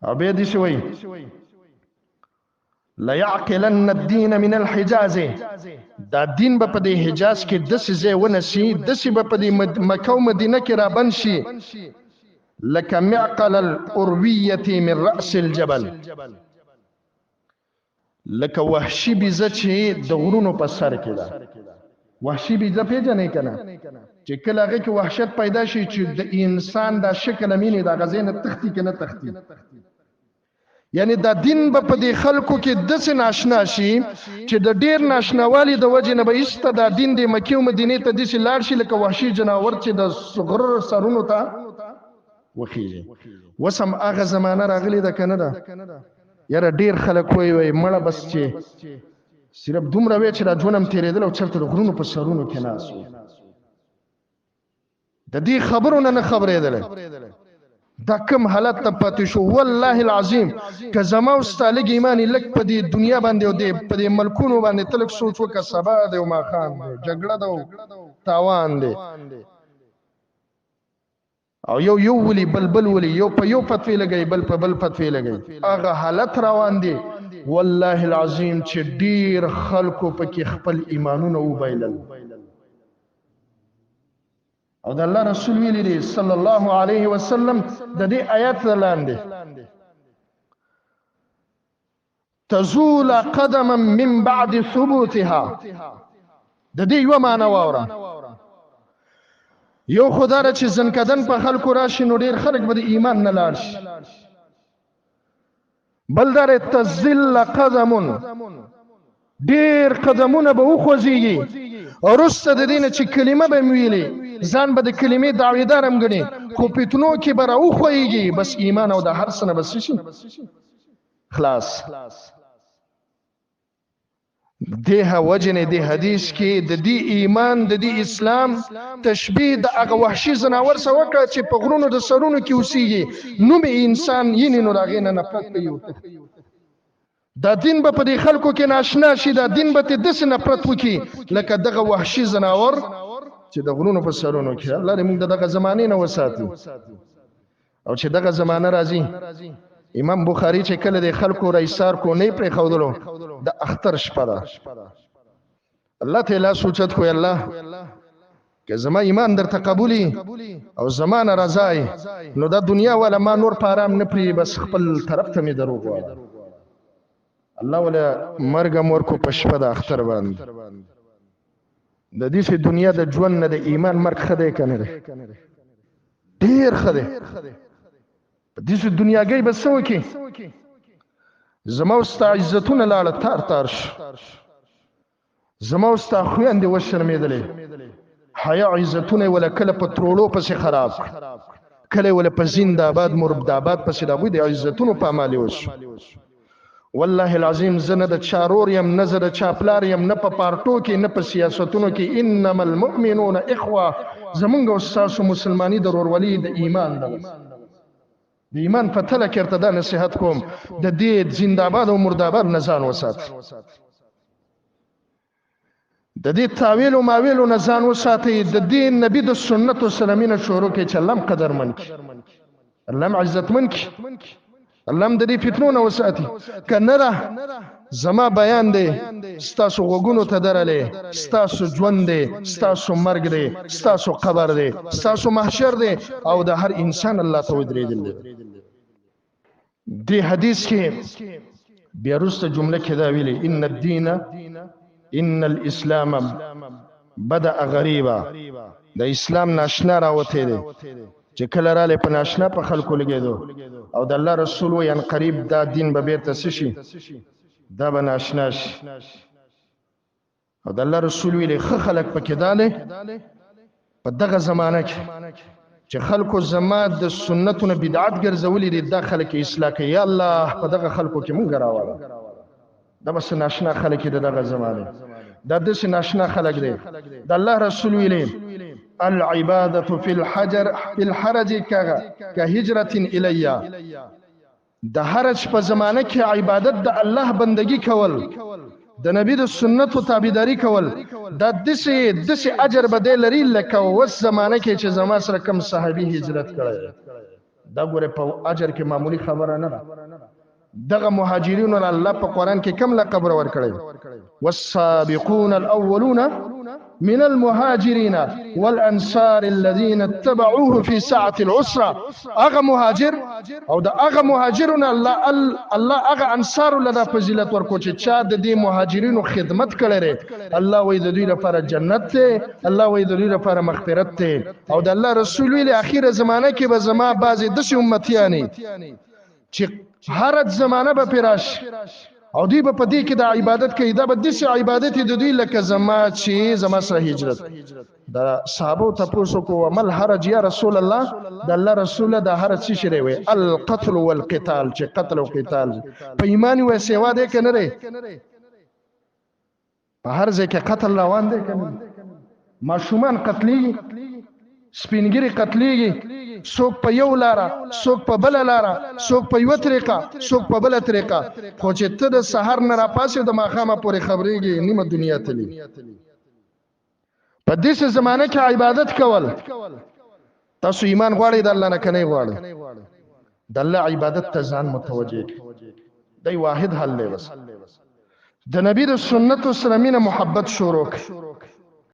او بیا دې شوی ليعقلن الدين من الحجاز، دا دین به په دې حجاز کې داسې ځای ونسي، داسې به په دې مکه او مدینه کې رابند شي لکه معقل الارویة من رأس الجبل، لکه وحشي بیزه چې د غرونو په سر کې ده. وحشي بیزه پیژنې که نه؟ چې کله هغې کې وحشت پیدا شي چې د انسان دا شکل مینې د هغه ځای نه تښتي که نه تښتي. یعنی دا دین به په دې خلکو کې داسې ناشنا شي چې د ډېر ناشناوالي د وجې نه به ایسته دا دین د مکې او مدینې ته داسې لاړ شي لکه وحشي جناور چې د غره سرونو ته وخیږي. اوس هم هغه زمانه راغلې ده که نه ده؟ یاره ډېر خلک وایي مړه بس چې صرف دومره وی چې دا ژوند هم تېرېدل او چېرته د غرونو په سرونو کې ناست وو. د دې خبرو نه خبرېدلی، دا کم حالت ته پاتې شو. والله العظیم که زما او ستا لږ ایمان یې لږ په دې دنیا باندې او په دې ملکونو باندې ته لږ سوچ وکړه، سبا دی او ماښام دی، جګړه ده او تاوان دی، او یو ولي بل ولي، یو په یو فتوی لګوي بل په بل فتوی لګوي، هغه حالت روان دی. والله العظیم چې ډېر خلکو پکې خپل ایمانونه وبایلل. او د الله رسول ویلي دی صلی الله علیه وسلم د دې آیات لاندې تزول قدما من بعد ثبوتها، د دې یوه معنی واوره. یو خو دا چې زنکدن په خلکو راشي نو ډېر خلک به د ایمان نه لاړ شي، بل دا تزل قدم، ډېر قدمونه به وخوځېږي، وروسته د دې نه چې کلمه به مې ویلې ځان به د کلمې دعویدار هم ګڼي، خو فتنو کې به راوښویږي، بس ایمان او د هر څه نه به څه شي خلاص. دې وجه نه دې حدیث کې د دې ایمان د دې اسلام تشبیه د هغه وحشي ځناور سره وکړه چې په غرونو د سرونو کې اوسېږي، نوم انسان یې نو د هغې نه نفرت کوي. دا دین به په دې خلکو کې ناشنا شي، دا دین به ته داسې نفرت وکړي لکه دغه وحشي ځناور چې د غرونو په سرونو کې. الله دې موږ د دغه زمانې نه وساتي. او چې دغه زمانه راځي، امام بخاری چې کله د خلکو رئیسار کو نه پرېښودلو، د اختر شپه ده، الله تعالی سوچت کوي الله که زما ایمان درته قبولي او زما نه رضای نو دا دنیا والا ما نور په ارام نه پرېږدي، بس خپل طرف ته مې دروغ وایه. الله ولا مرګ مور کو په شپه د اختر باندې. د دې دنیا د ژوند نه د ایمان مرګ ښه دی که نه دی؟ ډېر ښه دی. په دې دنیاګۍ به څه وکړي؟ زما او ستا عزتونه لاړه تار تار شو، زما او ستا خویندې وشرمېدلې، حیا عزتونه یې وله کله په تروړو پسې خراب کړه، کله یې وله په زنداباد مربداباد پسې د هغوی د عزتونو پامالې وشو. والله العظیم زه نه د چا رور یم، نه زه د چا پلار یم، نه په پارټو کې نه په سیاستونو کې. انما المؤمنون اخوه، زمونږ او ستاسو مسلماني د رورولي د ایمان ده. د ایمان په تله کې ورته دا نصیحت کوم، د دې زنداباد او مرداباد نه ځان وساتئ، د دې تاویل او ماویلو نه ځان وساتئ، د دې نبي د سنتو سره مینه شروع کړئ چې الله هم قدرمن کړي، الله هم عزتمن کړي، الله هم د دې فتنو نه وساتي. که نه ده زما بیان دی ستاسو غوږونو ته درلی، ستاسو ژوند دی، ستاسو مرګ دی، ستاسو قبر دی، ستاسو محشر دی، او د هر انسان الله ته ودرېدل دی. دې حدیث کې بیا وروسته جمله کې دا ویلي ان الدین ان الاسلام بدأ غریبا، د اسلام ناشنا راوتی دی چې کله رالی په ناشنا په خلکو لګېدو، او د الله رسول وایي ان قریب دا دین به بیرته څه شي، دا به ناشنا شي. او د الله رسول ویلي ښه خلک پکې دالی په دغه زمانه کې چې خلکو زما د سنتونه بدعت ګرځولي دي، دا خلک اصلاح کوي. یا الله په دغه خلکو کې مونږ راوله، دا بس ناشنا خلک دي دغه زمانه، دا داسې ناشنا خلک دی. د الله رسول ویلي العبادة في الحرج كهجرة إلي، د حرج په زمانه کې عبادت د الله بندگی کول، د نبی د سنتو تابعداري کول، دا داسې اجر به دی لري لکه اوس زمانه کې چې زما سره کوم صحابي هجرت کړی، دا ګوره په اجر کې معمولی خبره نه ده دغه مهاجرین الله په قران کې کم لقب ورکړي والسابقون الاولون من المهاجرين والانصار الذين اتبعوه في ساعه العسره اغه مهاجر او د اغه مهاجرون الله اغه انصار له فضیلت ورکو چې چا د دې مهاجرینو خدمت کړي الله وې د دوی لپاره جنت ته الله وې د دوی لپاره مغفرت ته او د الله رسول له اخیره زمانه کې به زما بعضی د امتیانی چې هر زمانه به پیراش او دی به پدې کې د عبادت کې دا به د عبادت د دوی لکه زما چې زما سره هجرت دا صحابه تاسو کو عمل حرج یا رسول الله د الله رسول د هر څه شری وي القتل والقتال چې قتل او قتال په ایمان و سیوا ده کنه ری په هر ځای کې قتل روان دي کنه ماشومان قتلي سپینګری قتلېږي څوک په یو لاره څوک په بل لاره څوک په یو طریقه څوک په بل طریقه خو چې ته د سحر نه راپاسې د ماښامه پورې خبرېږي نیمه دنیا تلي په دې زمانه کې عبادت کول تاسو ایمان غواړئ د الله نه کنه غواړئ د الله عبادت ته ځان متوجه دی واحد حل دی بس د نبی د سنت سره مینه محبت شروع